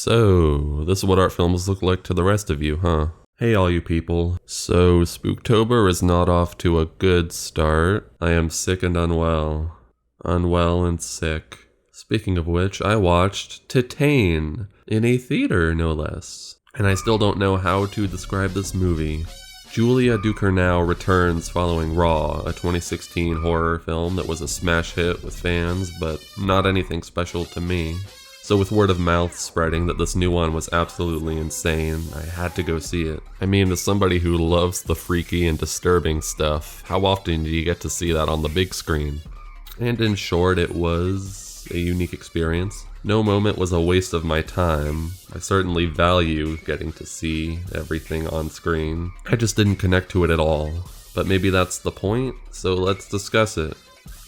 So, this is what art films look like to the rest of you, huh? Hey all you people. So, Spooktober is not off to a good start. I am sick and unwell. Unwell and sick. Speaking of which, I watched Titane in a theater, no less. And I still don't know how to describe this movie. Julia Ducournau returns following Raw, a 2016 horror film that was a smash hit with fans, but not anything special to me. So with word of mouth spreading that this new one was absolutely insane, I had to go see it. I mean, as somebody who loves the freaky and disturbing stuff, how often do you get to see that on the big screen? And in short, it was a unique experience. No moment was a waste of my time. I certainly value getting to see everything on screen. I just didn't connect to it at all. But maybe that's the point, so let's discuss it.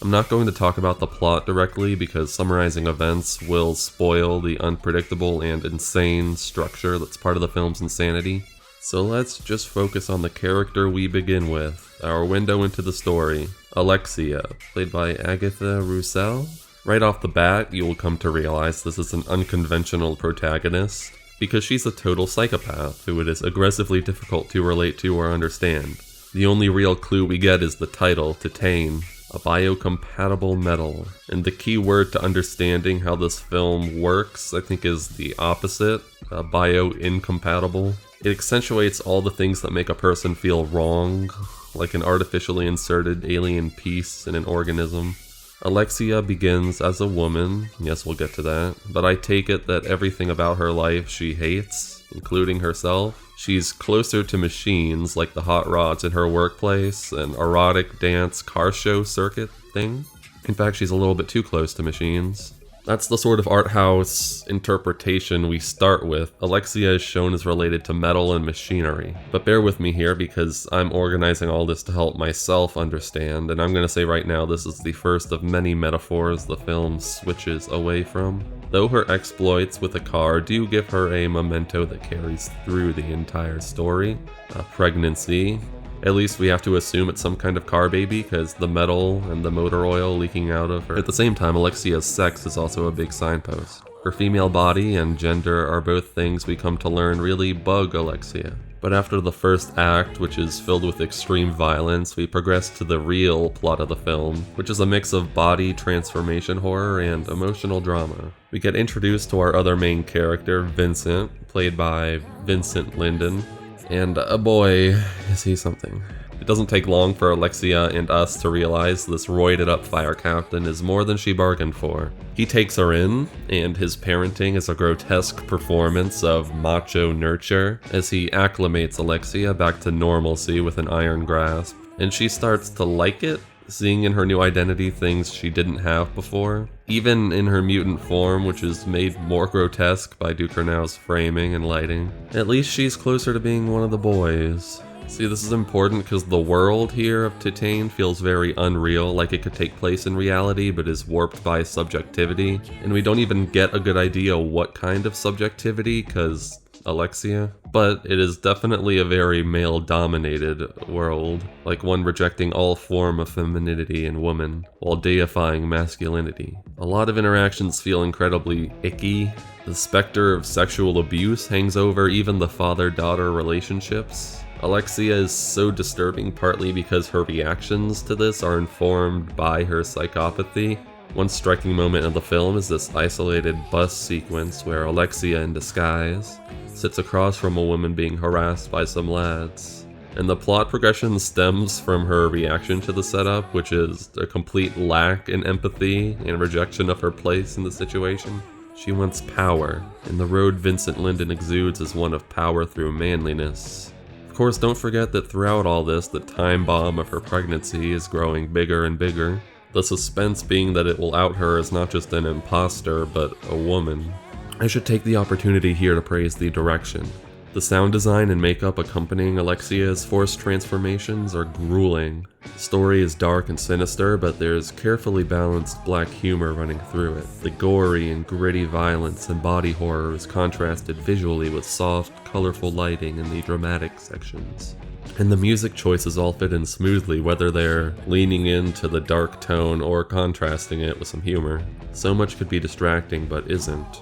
I'm not going to talk about the plot directly because summarizing events will spoil the unpredictable and insane structure that's part of the film's insanity. So let's just focus on the character we begin with, our window into the story, Alexia, played by Agatha Roussel. Right off the bat, you will come to realize this is an unconventional protagonist because she's a total psychopath who it is aggressively difficult to relate to or understand. The only real clue we get is the title, Titane, a biocompatible metal. And the key word to understanding how this film works, I think, is the opposite, bio-incompatible. It accentuates all the things that make a person feel wrong, like an artificially inserted alien piece in an organism. Alexia begins as a woman, yes, we'll get to that, but I take it that everything about her life she hates, including herself. She's closer to machines, like the hot rods in her workplace, an erotic dance car show circuit thing. In fact, she's a little bit too close to machines. That's the sort of art house interpretation we start with. Alexia is shown as related to metal and machinery. But bear with me here because I'm organizing all this to help myself understand, and I'm going to say right now this is the first of many metaphors the film switches away from. Though her exploits with a car do give her a memento that carries through the entire story. A pregnancy. At least we have to assume it's some kind of car baby, because the metal and the motor oil leaking out of her. At the same time, Alexia's sex is also a big signpost. Her female body and gender are both things we come to learn really bug Alexia. But after the first act, which is filled with extreme violence, we progress to the real plot of the film, which is a mix of body transformation horror and emotional drama. We get introduced to our other main character, Vincent, played by Vincent Linden. And boy, is he something. It doesn't take long for Alexia and us to realize this roided up fire captain is more than she bargained for. He takes her in, and his parenting is a grotesque performance of macho nurture as he acclimates Alexia back to normalcy with an iron grasp. And she starts to like it, seeing in her new identity things she didn't have before. Even in her mutant form, which is made more grotesque by Ducournau's framing and lighting. At least she's closer to being one of the boys. See, this is important because the world here of Titane feels very unreal, like it could take place in reality but is warped by subjectivity. And we don't even get a good idea what kind of subjectivity, because Alexia. But it is definitely a very male-dominated world, like one rejecting all form of femininity in woman, while deifying masculinity. A lot of interactions feel incredibly icky. The specter of sexual abuse hangs over even the father-daughter relationships. Alexia is so disturbing partly because her reactions to this are informed by her psychopathy. One striking moment of the film is this isolated bus sequence where Alexia, in disguise, sits across from a woman being harassed by some lads. And the plot progression stems from her reaction to the setup, which is a complete lack in empathy and rejection of her place in the situation. She wants power, and the road Vincent Linden exudes is one of power through manliness. Of course, don't forget that throughout all this, the time bomb of her pregnancy is growing bigger and bigger. The suspense being that it will out her as not just an imposter, but a woman. I should take the opportunity here to praise the direction. The sound design and makeup accompanying Alexia's forced transformations are grueling. The story is dark and sinister, but there's carefully balanced black humor running through it. The gory and gritty violence and body horror is contrasted visually with soft, colorful lighting in the dramatic sections. And the music choices all fit in smoothly, whether they're leaning into the dark tone or contrasting it with some humor. So much could be distracting, but isn't.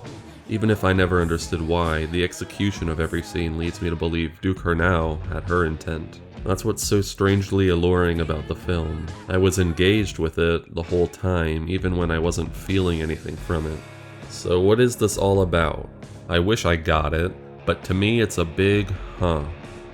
Even if I never understood why, the execution of every scene leads me to believe Ducournau had her intent. That's what's so strangely alluring about the film. I was engaged with it the whole time, even when I wasn't feeling anything from it. So what is this all about? I wish I got it, but to me it's a big huh.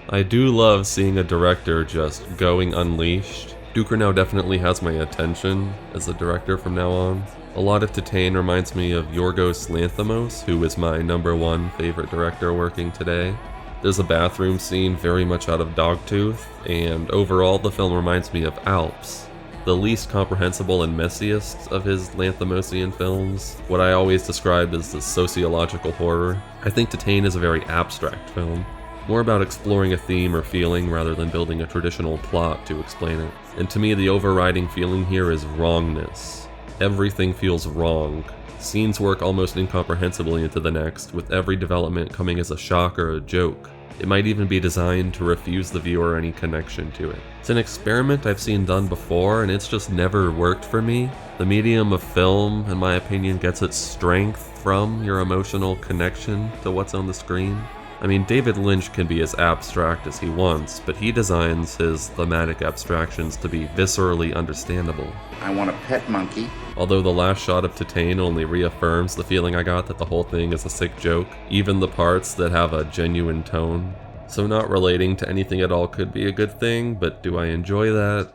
I do love seeing a director just going unleashed. Ducournau definitely has my attention as a director from now on. A lot of Titane reminds me of Yorgos Lanthimos, who is my #1 favorite director working today. There's a bathroom scene very much out of Dogtooth, and overall the film reminds me of Alps, the least comprehensible and messiest of his Lanthimosian films, what I always described as the sociological horror. I think Titane is a very abstract film, more about exploring a theme or feeling rather than building a traditional plot to explain it. And to me, the overriding feeling here is wrongness. Everything feels wrong. Scenes work almost incomprehensibly into the next, with every development coming as a shock or a joke. It might even be designed to refuse the viewer any connection to it. It's an experiment I've seen done before, and it's just never worked for me. The medium of film, in my opinion, gets its strength from your emotional connection to what's on the screen. I mean, David Lynch can be as abstract as he wants, but he designs his thematic abstractions to be viscerally understandable. I want a pet monkey. Although the last shot of Titane only reaffirms the feeling I got that the whole thing is a sick joke, even the parts that have a genuine tone. So not relating to anything at all could be a good thing, but do I enjoy that?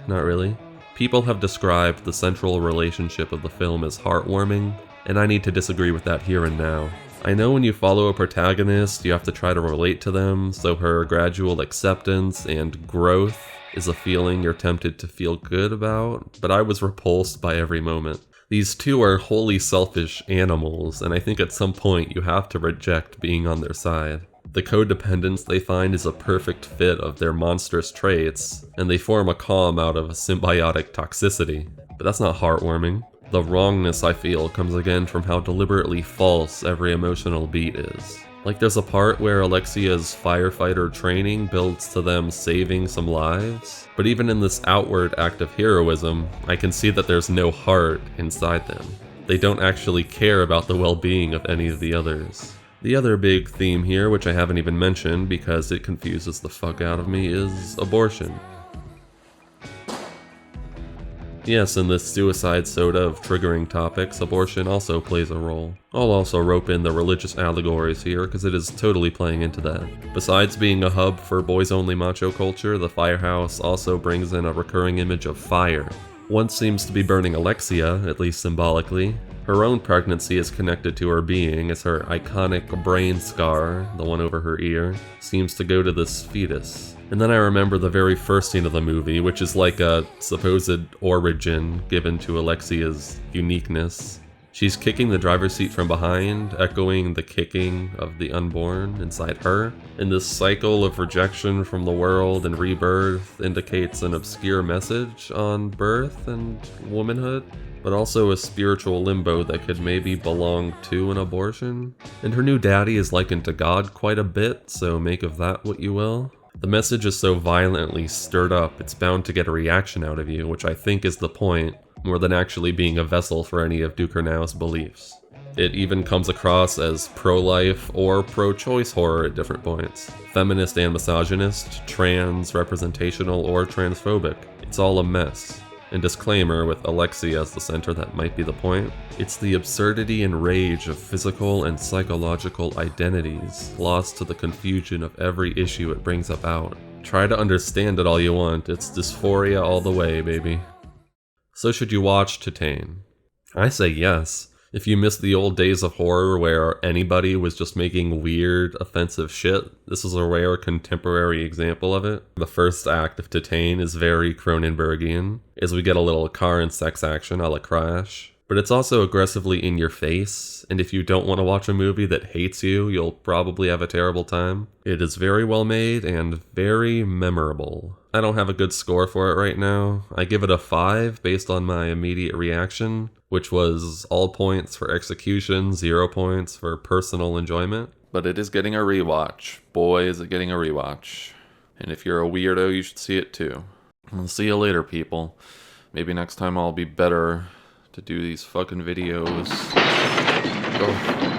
Not really. People have described the central relationship of the film as heartwarming, and I need to disagree with that here and now. I know when you follow a protagonist, you have to try to relate to them, so her gradual acceptance and growth is a feeling you're tempted to feel good about, but I was repulsed by every moment. These two are wholly selfish animals, and I think at some point you have to reject being on their side. The codependence they find is a perfect fit of their monstrous traits, and they form a calm out of symbiotic toxicity. But that's not heartwarming. The wrongness I feel comes again from how deliberately false every emotional beat is. Like there's a part where Alexia's firefighter training builds to them saving some lives, but even in this outward act of heroism, I can see that there's no heart inside them. They don't actually care about the well-being of any of the others. The other big theme here, which I haven't even mentioned because it confuses the fuck out of me, is abortion. Yes, in this suicide soda of triggering topics, abortion also plays a role. I'll also rope in the religious allegories here, because it is totally playing into that. Besides being a hub for boys-only macho culture, the firehouse also brings in a recurring image of fire. One seems to be burning Alexia, at least symbolically. Her own pregnancy is connected to her being, as her iconic brain scar, the one over her ear, seems to go to this fetus. And then I remember the very first scene of the movie, which is like a supposed origin given to Alexia's uniqueness. She's kicking the driver's seat from behind, echoing the kicking of the unborn inside her. And this cycle of rejection from the world and rebirth indicates an obscure message on birth and womanhood, but also a spiritual limbo that could maybe belong to an abortion. And her new daddy is likened to God quite a bit, so make of that what you will. The message is so violently stirred up, it's bound to get a reaction out of you, which I think is the point, more than actually being a vessel for any of Ducournau's beliefs. It even comes across as pro-life or pro-choice horror at different points. Feminist and misogynist, trans, representational, or transphobic. It's all a mess. And disclaimer, with Alexia as the center, that might be the point. It's the absurdity and rage of physical and psychological identities, lost to the confusion of every issue it brings about. Try to understand it all you want, it's dysphoria all the way, baby. So should you watch Titane? I say yes. If you miss the old days of horror where anybody was just making weird, offensive shit, this is a rare contemporary example of it. The first act of Titane is very Cronenbergian, as we get a little car and sex action a la Crash. But it's also aggressively in your face, and if you don't want to watch a movie that hates you, you'll probably have a terrible time. It is very well made and very memorable. I don't have a good score for it right now. I give it a 5 based on my immediate reaction, which was all points for execution, 0 points for personal enjoyment. But it is getting a rewatch. Boy, is it getting a rewatch. And if you're a weirdo, you should see it too. I'll see you later, people. Maybe next time I'll be better to do these fucking videos. Oh.